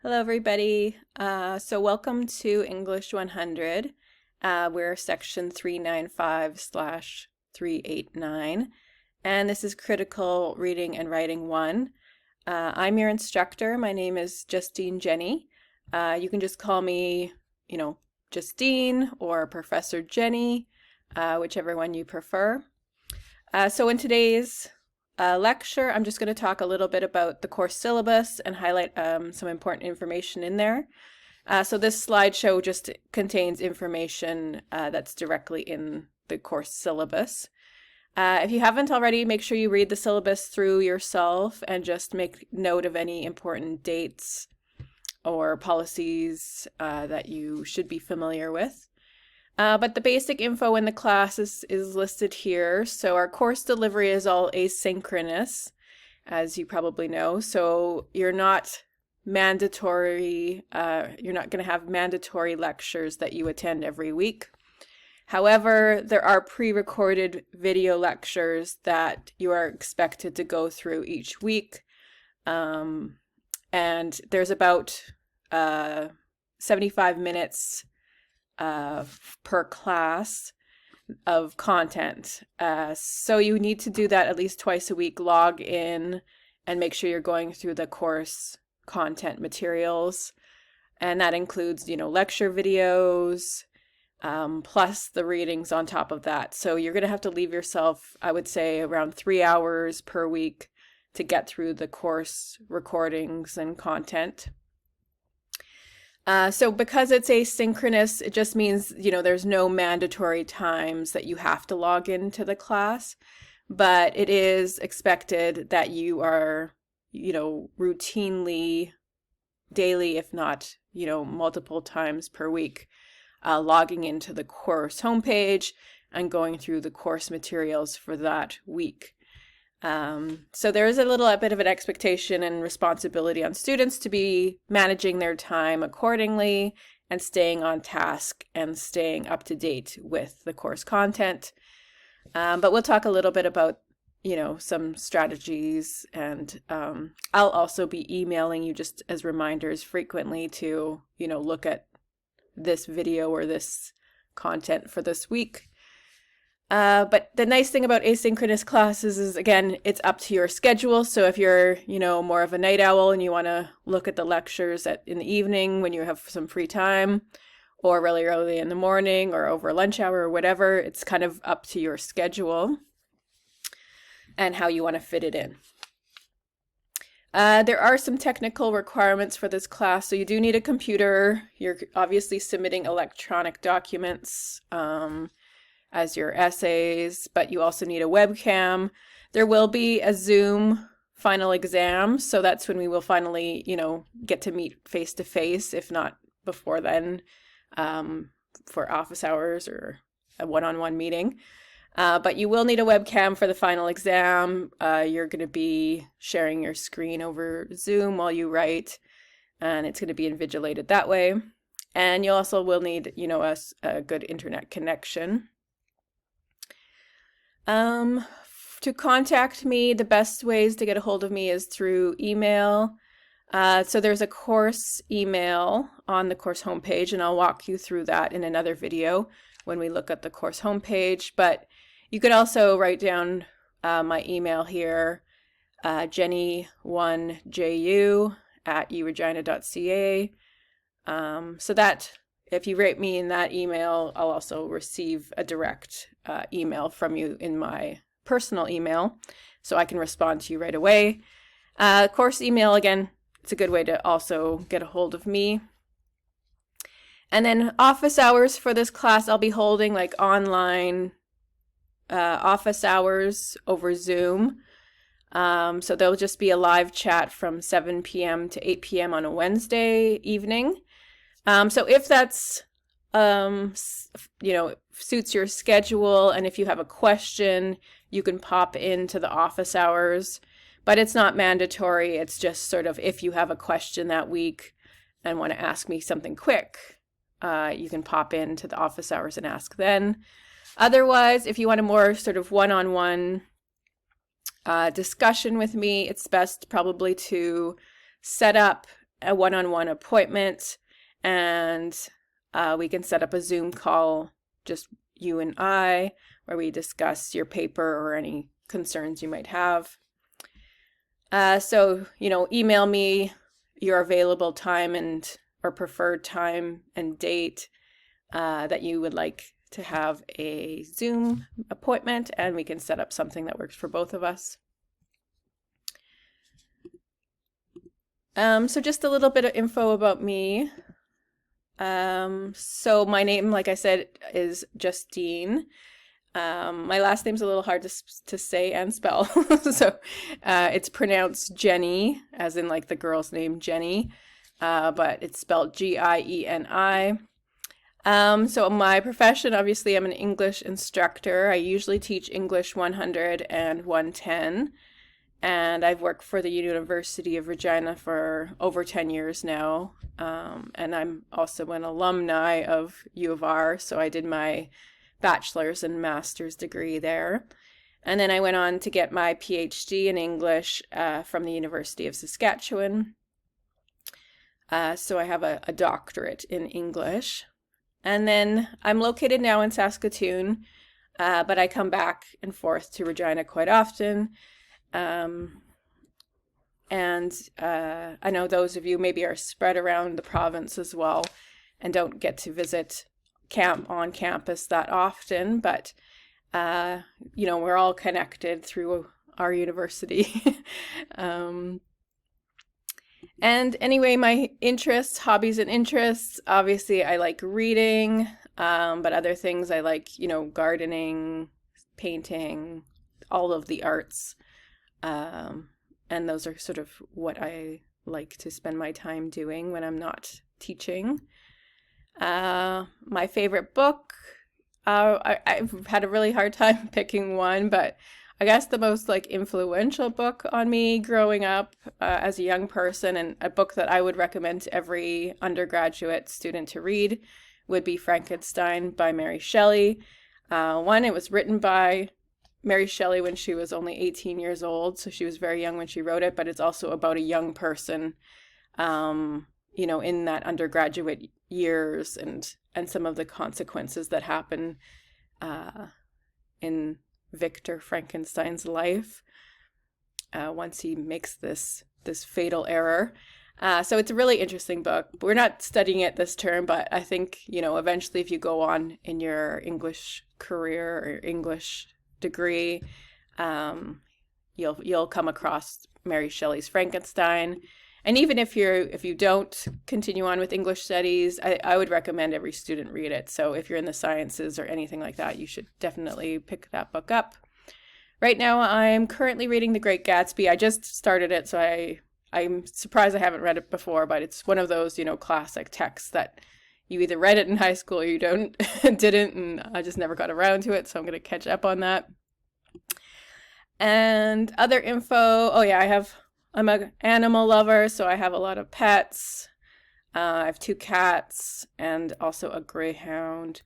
Hello, everybody. So welcome to English 100. We're section 395/389, and this is Critical Reading and Writing 1. I'm your instructor. My name is Justine Jenny. You can just call me, Justine or Professor Jenny, whichever one you prefer. So in today's lecture, I'm just going to talk a little bit about the course syllabus and highlight some important information in there. So this slideshow just contains information that's directly in the course syllabus. If you haven't already, make sure you read the syllabus through yourself and just make note of any important dates or policies that you should be familiar with. But the basic info in the class is listed here. So our course delivery is all asynchronous, as you probably know. So you're not mandatory, you're not going to have mandatory lectures that you attend every week. However, there are pre-recorded video lectures that you are expected to go through each week. And there's about 75 minutes per class of content. So you need to do that at least twice a week, log in and make sure you're going through the course content materials. And that includes, lecture videos, plus the readings on top of that. So you're going to have to leave yourself, I would say, around 3 hours per week to get through the course recordings and content. So because it's asynchronous, it just means, there's no mandatory times that you have to log into the class, but it is expected that you are, routinely, daily, if not, multiple times per week, logging into the course homepage and going through the course materials for that week. So there is a little bit of an expectation and responsibility on students to be managing their time accordingly and staying on task and staying up to date with the course content. But we'll talk a little bit about, some strategies, and I'll also be emailing you just as reminders frequently to, look at this video or this content for this week. But the nice thing about asynchronous classes is, again, it's up to your schedule. So if you're, more of a night owl and you want to look at the lectures in the evening when you have some free time, or really early in the morning or over lunch hour or whatever, it's kind of up to your schedule and how you want to fit it in. There are some technical requirements for this class. So you do need a computer. You're obviously submitting electronic documents as your essays, but you also need a webcam. There will be a Zoom final exam, so that's when we will finally, get to meet face to face, if not before then, for office hours or a one-on-one meeting. But you will need a webcam for the final exam. You're going to be sharing your screen over Zoom while you write, and it's going to be invigilated that way. And you also will need, a good internet connection. To contact me, the best ways to get a hold of me is through email. So there's a course email on the course homepage, and I'll walk you through that in another video when we look at the course homepage. But you could also write down my email here, jenny1ju@uregina.ca. So that if you rate me in that email, I'll also receive a direct email from you in my personal email, so I can respond to you right away. Course email, again, it's a good way to also get a hold of me. And then office hours for this class, I'll be holding like online office hours over Zoom. So there'll just be a live chat from 7 p.m. to 8 p.m. on a Wednesday evening. So if that's, suits your schedule, and if you have a question, you can pop into the office hours, but it's not mandatory. It's just sort of if you have a question that week and want to ask me something quick, you can pop into the office hours and ask then. Otherwise, if you want a more sort of one-on-one discussion with me, it's best probably to set up a one-on-one appointment, and we can set up a Zoom call, just you and I, where we discuss your paper or any concerns you might have. So, email me your available time or preferred time and date that you would like to have a Zoom appointment, and we can set up something that works for both of us. So just a little bit of info about me. So my name, like I said, is Justine. My last name's a little hard to say and spell. So it's pronounced Jenny, as in like the girl's name Jenny, but it's spelled Gieni. So my profession, obviously, I'm an English instructor. I usually teach English 100 and 110. And I've worked for the University of Regina for over 10 years now. And I'm also an alumni of U of R, so I did my bachelor's and master's degree there. And then I went on to get my PhD in English from the University of Saskatchewan. So I have a doctorate in English. And then I'm located now in Saskatoon, but I come back and forth to Regina quite often. And I know those of you maybe are spread around the province as well and don't get to visit on campus that often, but we're all connected through our university. And anyway, my interests, hobbies and interests, obviously I like reading, but other things I like, gardening, painting, all of the arts. And those are sort of what I like to spend my time doing when I'm not teaching. My favorite book, I've had a really hard time picking one, but I guess the most influential book on me growing up as a young person, and a book that I would recommend to every undergraduate student to read, would be Frankenstein by Mary Shelley. It was written by Mary Shelley when she was only 18 years old, so she was very young when she wrote it, but it's also about a young person, in that undergraduate years and some of the consequences that happen in Victor Frankenstein's life once he makes this fatal error. So it's a really interesting book. We're not studying it this term, but I think, eventually if you go on in your English career or English degree, you'll come across Mary Shelley's Frankenstein. And even if you don't continue on with English studies, I would recommend every student read it. So if you're in the sciences or anything like that, you should definitely pick that book up. Right now, I'm currently reading The Great Gatsby. I just started it, so I'm surprised I haven't read it before, but it's one of those, classic texts that you either read it in high school or you didn't, and I just never got around to it, so I'm going to catch up on that. And other info, I'm an animal lover, so I have a lot of pets. I have 2 cats and also a greyhound.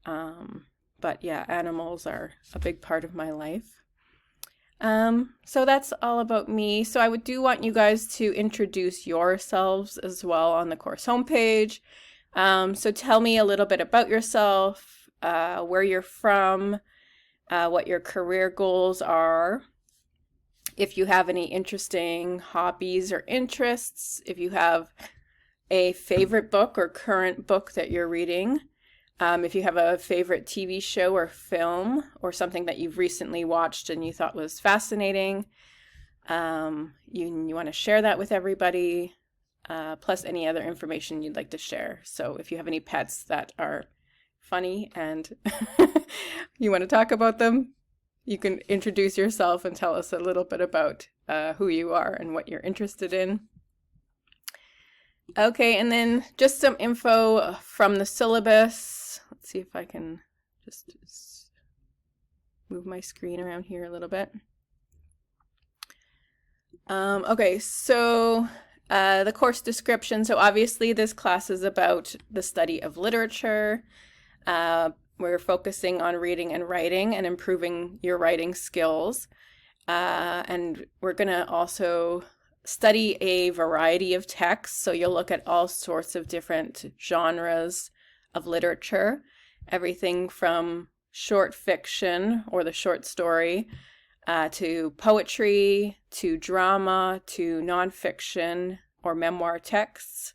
But yeah, animals are a big part of my life. So that's all about me. So I do want you guys to introduce yourselves as well on the course homepage. So tell me a little bit about yourself, where you're from, what your career goals are, if you have any interesting hobbies or interests, if you have a favorite book or current book that you're reading, if you have a favorite TV show or film or something that you've recently watched and you thought was fascinating, you want to share that with everybody, plus any other information you'd like to share. So if you have any pets that are funny and you want to talk about them, you can introduce yourself and tell us a little bit about who you are and what you're interested in. Okay, and then just some info from the syllabus. Let's see if I can just move my screen around here a little bit. Okay, so the course description. So obviously this class is about the study of literature. We're focusing on reading and writing and improving your writing skills. And we're going to also study a variety of texts. So you'll look at all sorts of different genres of literature, everything from short fiction or the short story to poetry, to drama, to nonfiction or memoir texts.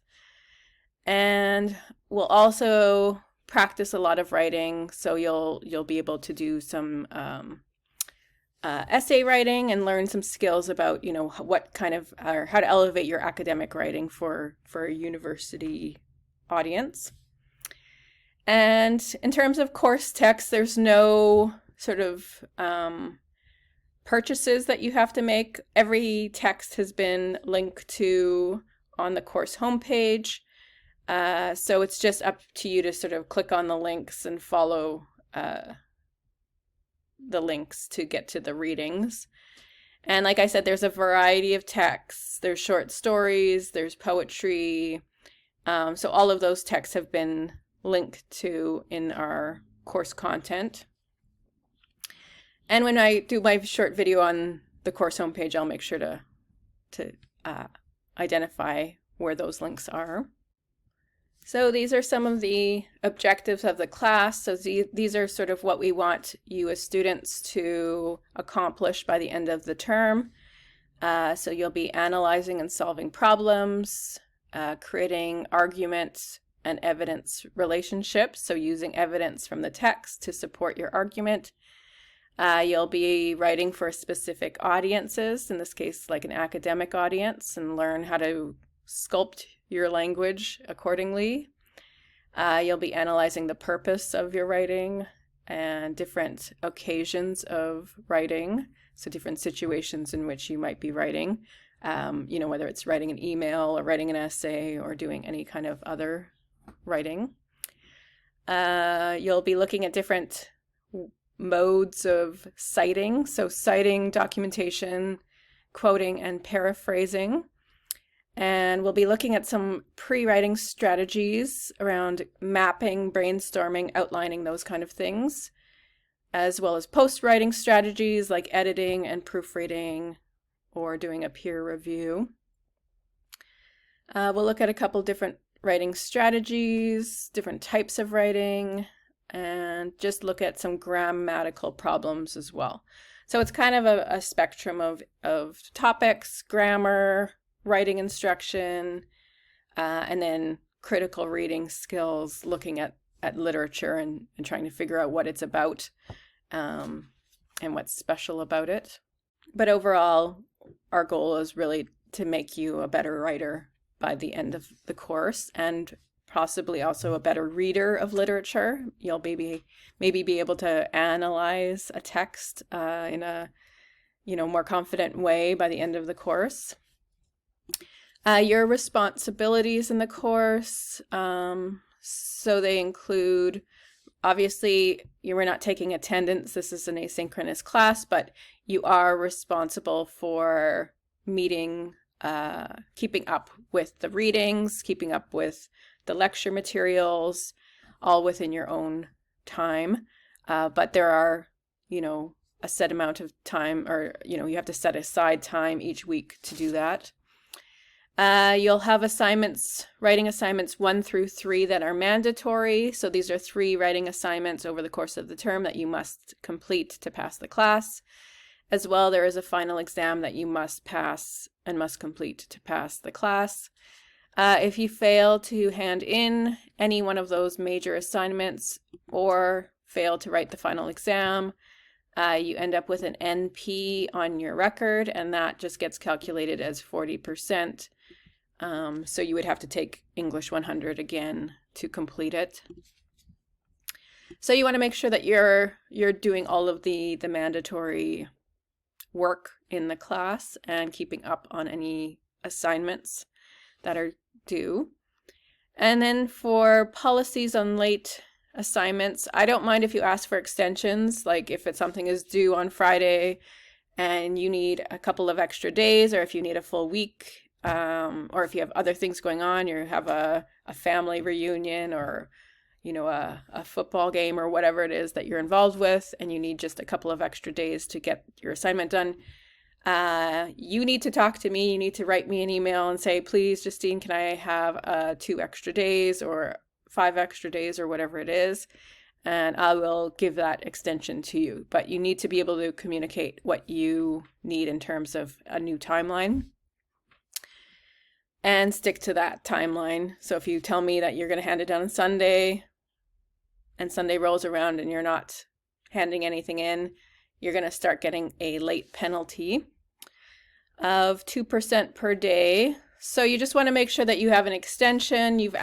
And we'll also practice a lot of writing, so you'll be able to do some essay writing and learn some skills about, you know, what kind of, or how to elevate your academic writing for a university audience. And in terms of course text, there's no sort of purchases that you have to make. Every text has been linked to on the course homepage. So it's just up to you to sort of click on the links and follow the links to get to the readings. And like I said, there's a variety of texts. There's short stories, there's poetry. So all of those texts have been linked to in our course content. And when I do my short video on the course homepage, I'll make sure to identify where those links are. So these are some of the objectives of the class. So these are sort of what we want you as students to accomplish by the end of the term. So you'll be analyzing and solving problems, creating argument and evidence relationships, so using evidence from the text to support your argument. You'll be writing for specific audiences, in this case like an academic audience, and learn how to sculpt your language accordingly. You'll be analyzing the purpose of your writing and different occasions of writing, so different situations in which you might be writing, you know, whether it's writing an email or writing an essay or doing any kind of other writing. You'll be looking at different modes of citing, so citing, documentation, quoting, and paraphrasing. And we'll be looking at some pre-writing strategies around mapping, brainstorming, outlining, those kind of things, as well as post-writing strategies like editing and proofreading or doing a peer review. We'll look at a couple different writing strategies, different types of writing, and just look at some grammatical problems as well. So it's kind of a spectrum of topics: grammar, writing instruction, and then critical reading skills, looking at literature and trying to figure out what it's about and what's special about it. But overall, our goal is really to make you a better writer by the end of the course, and possibly also a better reader of literature. You'll maybe be able to analyze a text in a more confident way by the end of the course. Your responsibilities in the course, so they include, obviously, you were not taking attendance. This is an asynchronous class, but you are responsible for meeting, keeping up with the readings, keeping up with the lecture materials, all within your own time. But there are, a set amount of time, or, you have to set aside time each week to do that. You'll have assignments, writing assignments 1 through 3 that are mandatory. So these are 3 writing assignments over the course of the term that you must complete to pass the class. As well, there is a final exam that you must pass and must complete to pass the class. If you fail to hand in any one of those major assignments or fail to write the final exam, you end up with an NP on your record, and that just gets calculated as 40%. So you would have to take English 100 again to complete it. So you want to make sure that you're doing all of the mandatory work in the class and keeping up on any assignments that are due. And then for policies on late assignments, I don't mind if you ask for extensions, like if something is due on Friday and you need a couple of extra days, or if you need a full week, or if you have other things going on, you have a family reunion, or a football game, or whatever it is that you're involved with, and you need just a couple of extra days to get your assignment done. You need to talk to me. You need to write me an email and say, please, Justine, can I have 2 extra days or 5 extra days or whatever it is? And I will give that extension to you. But you need to be able to communicate what you need in terms of a new timeline and stick to that timeline. So if you tell me that you're going to hand it down on Sunday and Sunday rolls around and you're not handing anything in, you're going to start getting a late penalty of 2% per day. So you just want to make sure that you have an extension, you've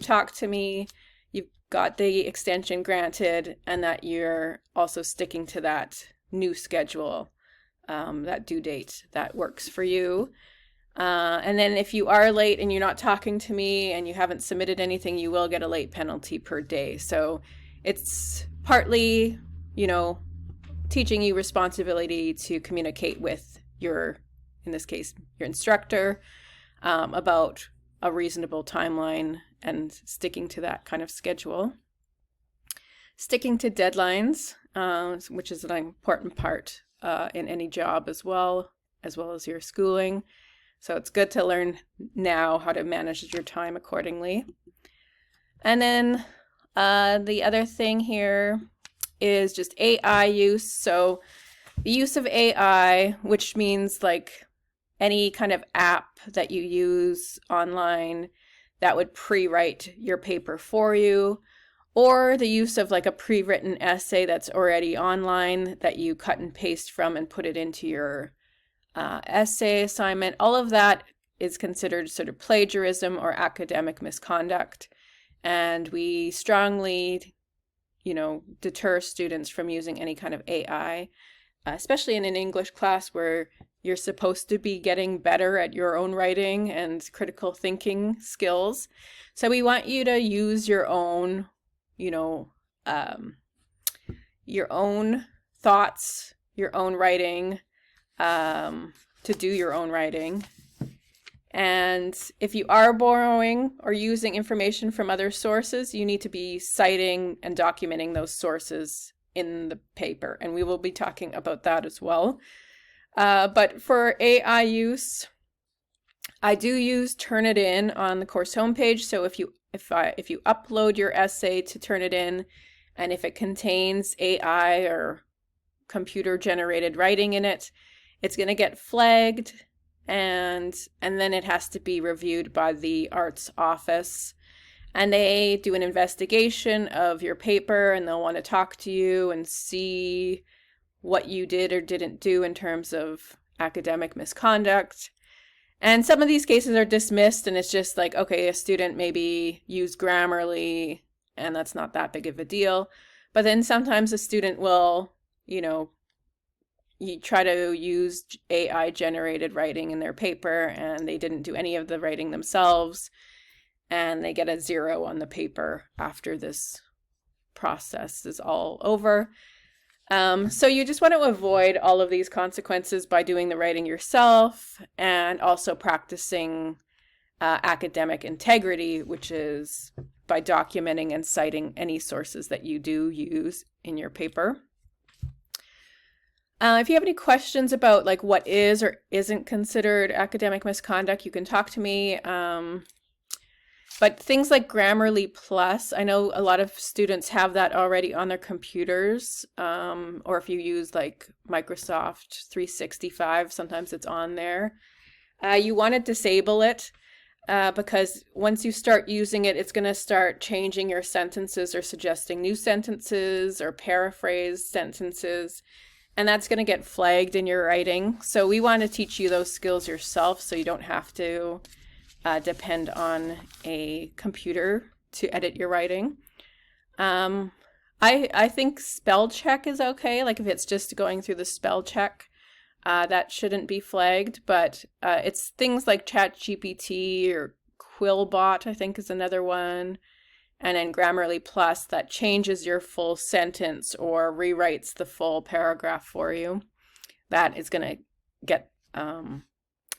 talked to me, you've got the extension granted, and that you're also sticking to that new schedule, that due date that works for you. And then if you are late and you're not talking to me and you haven't submitted anything, you will get a late penalty per day. So it's partly, teaching you responsibility to communicate with your, in this case, your instructor, about a reasonable timeline and sticking to that kind of schedule. Sticking to deadlines, which is an important part in any job as well as your schooling. So it's good to learn now how to manage your time accordingly. And then the other thing here is just AI use. So the use of AI, which means like any kind of app that you use online that would pre-write your paper for you, or the use of like a pre-written essay that's already online that you cut and paste from and put it into your essay assignment. All of that is considered sort of plagiarism or academic misconduct. And we strongly, deter students from using any kind of AI, especially in an English class where you're supposed to be getting better at your own writing and critical thinking skills. So we want you to use your own, your own thoughts, your own writing, to do your own writing. And if you are borrowing or using information from other sources, you need to be citing and documenting those sources in the paper. And we will be talking about that as well. But for AI use, I do use Turnitin on the course homepage. So if you upload your essay to Turnitin, and if it contains AI or computer generated writing in it, it's going to get flagged, and then it has to be reviewed by the arts office, and they do an investigation of your paper, and they'll want to talk to you and see what you did or didn't do in terms of academic misconduct. And some of these cases are dismissed, and it's just like, okay, a student maybe used Grammarly and that's not that big of a deal. But then sometimes a student will, you try to use AI generated writing in their paper and they didn't do any of the writing themselves, and they get a 0 on the paper after this process is all over. So you just want to avoid all of these consequences by doing the writing yourself, and also practicing academic integrity, which is by documenting and citing any sources that you do use in your paper. If you have any questions about like what is or isn't considered academic misconduct, you can talk to me. But things like Grammarly Plus, I know a lot of students have that already on their computers, or if you use like Microsoft 365, sometimes it's on there. You want to disable it because once you start using it, it's going to start changing your sentences or suggesting new sentences or paraphrase sentences, and that's going to get flagged in your writing. So we want to teach you those skills yourself so you don't have to depend on a computer to edit your writing. I think spell check is okay. Like if it's just going through the spell check, that shouldn't be flagged. But it's things like ChatGPT or Quillbot, I think is another one. And then Grammarly Plus that changes your full sentence or rewrites the full paragraph for you. That is going to get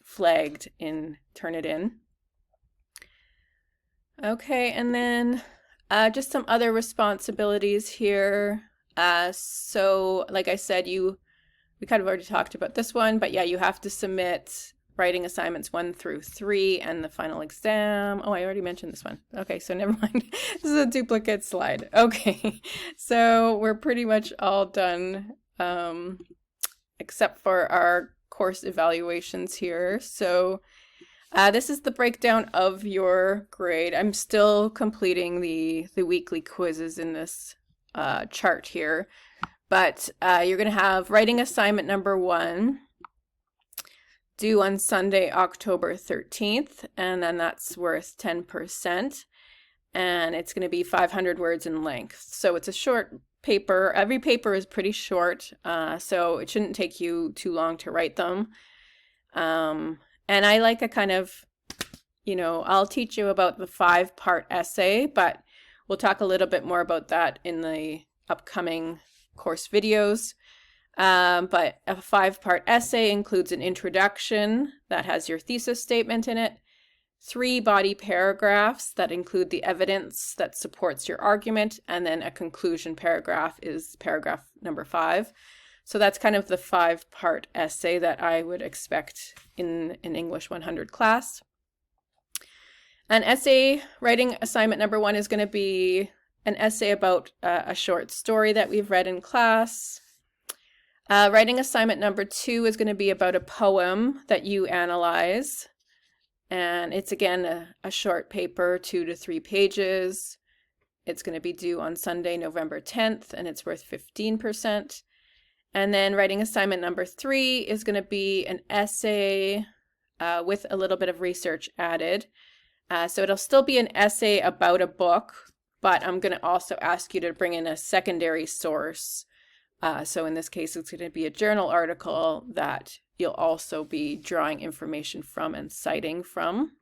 flagged in Turnitin. Okay, and then just some other responsibilities here. So like I said, we kind of already talked about this one, but yeah, you have to submit writing assignments 1 through 3 and the final exam. Oh, I already mentioned this one. Okay, so never mind. This is a duplicate slide. Okay, so we're pretty much all done, except for our course evaluations here. So this is the breakdown of your grade. I'm still completing the weekly quizzes in this chart here, but you're going to have writing assignment number 1 due on Sunday, October 13th, and then that's worth 10%, and it's going to be 500 words in length. So it's a short paper. Every paper is pretty short, so it shouldn't take you too long to write them. And I like a kind of, I'll teach you about the 5-part essay, but we'll talk a little bit more about that in the upcoming course videos. But a 5-part essay includes an introduction that has your thesis statement in it, 3 body paragraphs that include the evidence that supports your argument, and then a conclusion paragraph is paragraph number 5. So that's kind of the 5-part essay that I would expect in an English 100 class. An essay writing assignment number 1 is going to be an essay about a short story that we've read in class. Writing assignment number 2 is going to be about a poem that you analyze. And it's again a short paper, 2 to 3 pages. It's going to be due on Sunday, November 10th, and it's worth 15%. And then writing assignment number 3 is going to be an essay with a little bit of research added. So it'll still be an essay about a book, but I'm going to also ask you to bring in a secondary source. So in this case, it's going to be a journal article that you'll also be drawing information from and citing from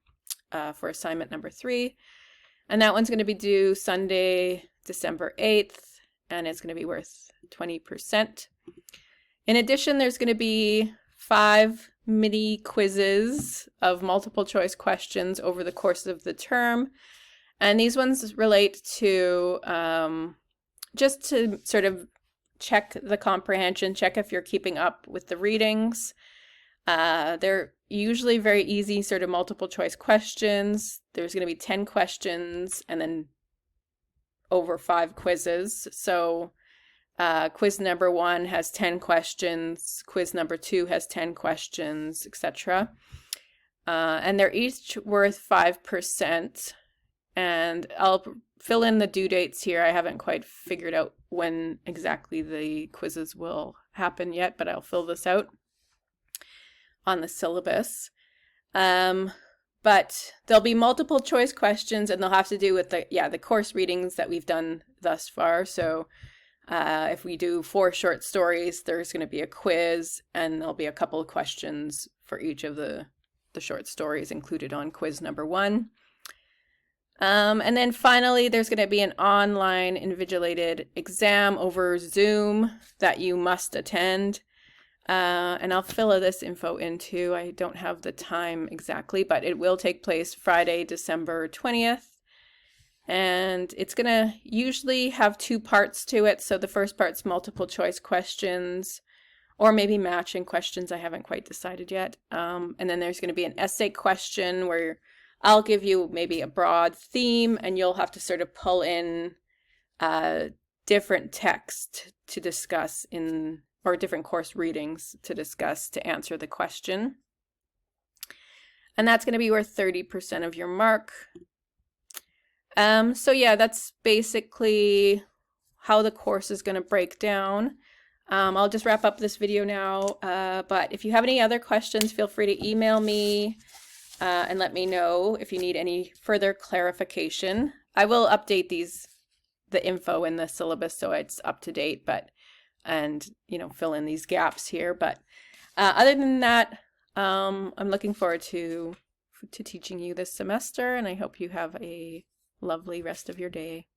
for assignment number 3. And that one's going to be due Sunday, December 8th, and it's going to be worth 20%. In addition, there's going to be 5 mini quizzes of multiple choice questions over the course of the term. And these ones relate to just to sort of check the comprehension, check if you're keeping up with the readings. They're usually very easy sort of multiple choice questions. There's going to be 10 questions and then over 5 quizzes. So quiz number 1 has 10 questions, quiz number 2 has 10 questions, etc. And they're each worth 5%. And I'll fill in the due dates here. I haven't quite figured out when exactly the quizzes will happen yet, but I'll fill this out on the syllabus. But there'll be multiple choice questions, and they'll have to do with the course readings that we've done thus far. So if we do 4 short stories, there's going to be a quiz, and there'll be a couple of questions for each of the short stories included on quiz number 1. And then finally, there's going to be an online invigilated exam over Zoom that you must attend. And I'll fill this info in too. I don't have the time exactly, but it will take place Friday, December 20th. And it's going to usually have 2 parts to it. So the first part's multiple choice questions, or maybe matching questions. I haven't quite decided yet. And then there's going to be an essay question where I'll give you maybe a broad theme, and you'll have to sort of pull in different text to discuss or different course readings to discuss to answer the question. And that's going to be worth 30% of your mark. So yeah, that's basically how the course is going to break down. I'll just wrap up this video now, but if you have any other questions, feel free to email me and let me know if you need any further clarification. I will update the info in the syllabus so it's up to date, and fill in these gaps here. But other than that, I'm looking forward to teaching you this semester, and I hope you have a lovely rest of your day.